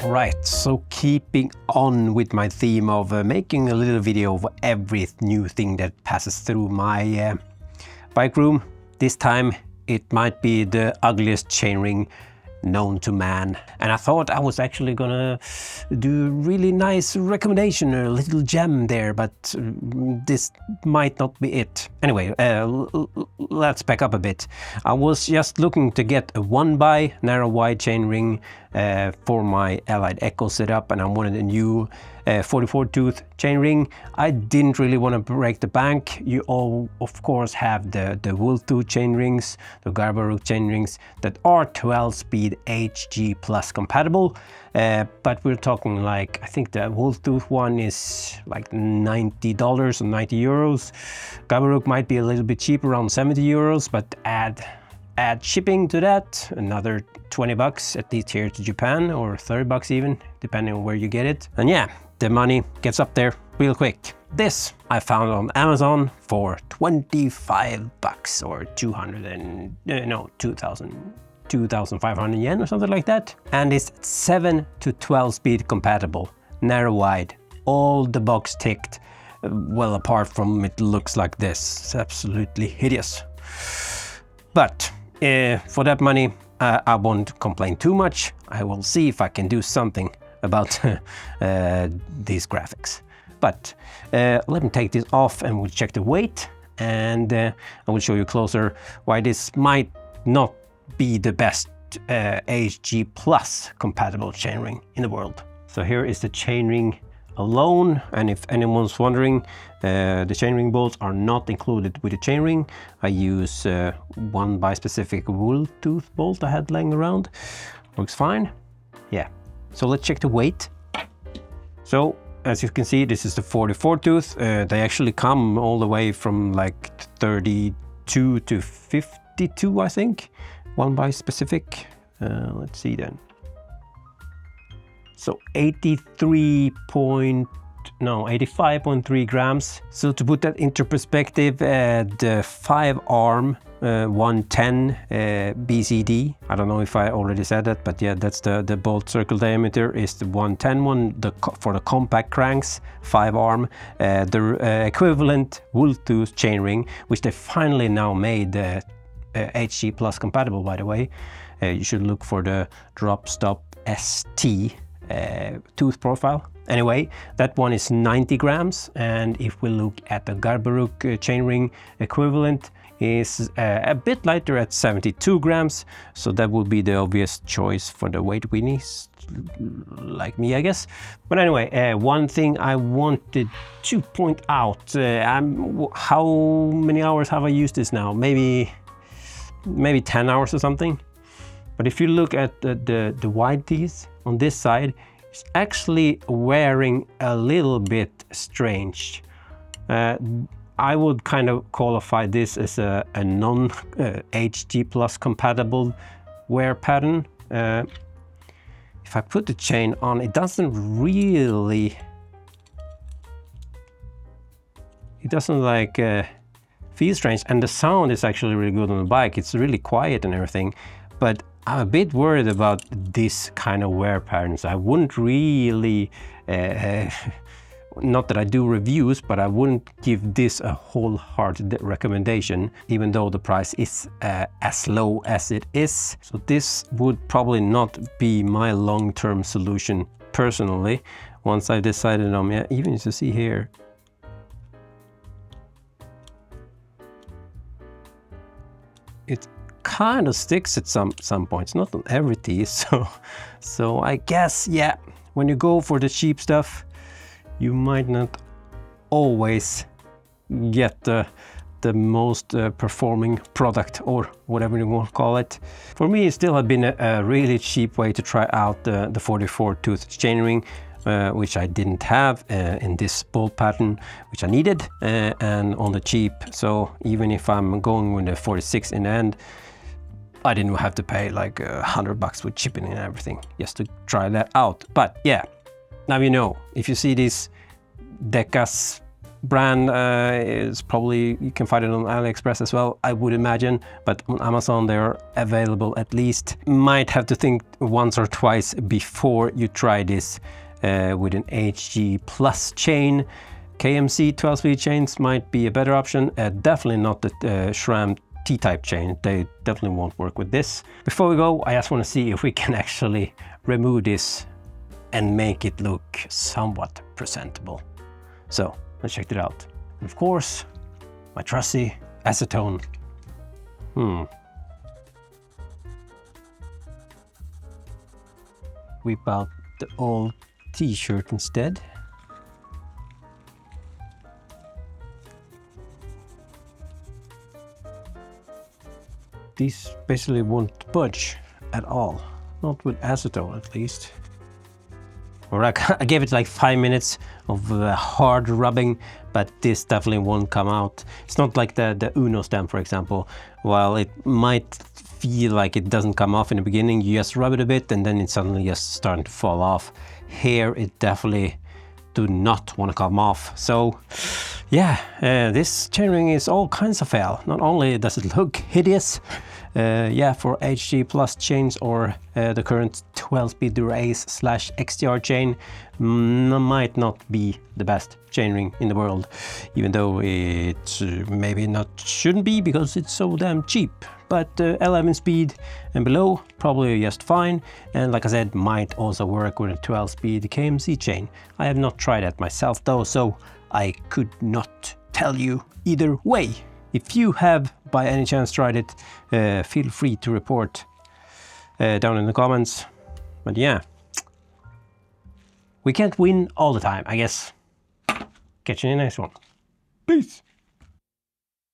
Right, so keeping on with my theme of making a little video of every new thing that passes through my bike room. This time it might be the ugliest chainring known to man, and I thought I was actually gonna do a really nice recommendation, a little gem there, but this might not be it. Anyway, let's back up a bit. I was just looking to get a 1x narrow wide chainring for my Allied Echo setup, and I wanted a new 44 tooth chainring. I didn't really want to break the bank. You all of course have the wool tooth chainrings, the Garbaruk chainrings that are 12 speed HG plus compatible, but we're talking like, I think the wool tooth one is like $90 or 90 euros. Garbaruk might be a little bit cheaper, around 70 euros, but add shipping to that, another 20 bucks at least here to Japan, or 30 bucks even, depending on where you get it. And yeah, the money gets up there real quick. This I found on Amazon for 25 bucks or 2,500 yen or something like that. And it's 7 to 12 speed compatible, narrow wide, all the box ticked. Well, apart from it looks like this, it's absolutely hideous. But for that money, I won't complain too much. I will see if I can do something about these graphics. But let me take this off and we'll check the weight, and I will show you closer why this might not be the best HG Plus compatible chainring in the world. So here is the chainring alone, and if anyone's wondering, the chainring bolts are not included with the chainring. I use one bi-specific wool tooth bolt I had laying around. Works fine. Yeah. So let's check the weight. So as you can see, this is the 44 tooth. They actually come all the way from like 32 to 52, I think. One bi-specific. Let's see then. So 85.3 grams. So to put that into perspective, the 5-arm 110 BCD, I don't know if I already said that, but yeah, that's the bolt circle diameter is the 110 one, for the compact cranks, 5-arm. The equivalent wool tooth chainring, which they finally now made HG Plus compatible, by the way. You should look for the drop stop ST tooth profile. Anyway, that one is 90 grams, and if we look at the Garbaruk chainring equivalent, is a bit lighter at 72 grams, so that would be the obvious choice for the weight weenies like me, I guess. But anyway, one thing I wanted to point out, how many hours have I used this now? Maybe 10 hours or something. But if you look at the wide teeth on this side, it's actually wearing a little bit strange. I would kind of qualify this as a non-HG Plus compatible wear pattern. If I put the chain on, it doesn't like feel strange, and the sound is actually really good on the bike. It's really quiet and everything, but I'm a bit worried about this kind of wear patterns. I wouldn't really, not that I do reviews, but I wouldn't give this a wholehearted recommendation, even though the price is as low as it is. So this would probably not be my long-term solution personally, once I decided on, yeah, even as you see here, it kind of sticks at some points, not on every teeth. So I guess, yeah, when you go for the cheap stuff, you might not always get the most performing product, or whatever you want to call it. For me, it still had been a really cheap way to try out the 44 tooth chainring, which I didn't have in this bolt pattern, which I needed, and on the cheap. So even if I'm going with the 46 in the end, I didn't have to pay like $100 with shipping and everything just to try that out. But yeah, now you know, if you see this Deckas brand is probably, you can find it on AliExpress as well, I would imagine, but on Amazon they're available at least. Might have to think once or twice before you try this with an HG Plus chain. KMC 12-speed chains might be a better option, definitely not the SRAM T-type chain. They definitely won't work with this. Before we go, I just want to see if we can actually remove this and make it look somewhat presentable. So let's check it out. And of course, my trusty acetone. Whip out the old t-shirt instead. These basically won't budge at all. Not with acetone at least. Or I gave it like 5 minutes of hard rubbing, but this definitely won't come out. It's not like the Uno stem, for example. While it might feel like it doesn't come off in the beginning, you just rub it a bit and then it's suddenly just starting to fall off. Here it definitely do not want to come off. So yeah, this chainring is all kinds of fail. Not only does it look hideous, yeah, for HG Plus chains or the current 12-speed Dura-Ace/XTR chain might not be the best chainring in the world, even though it maybe not shouldn't be because it's so damn cheap. But 11 speed and below probably just fine, and like I said, might also work with a 12-speed KMC chain. I have not tried that myself though, so I could not tell you either way. If you have by any chance tried it, feel free to report down in the comments. But yeah, we can't win all the time, I guess. Catch you in the next one. Peace!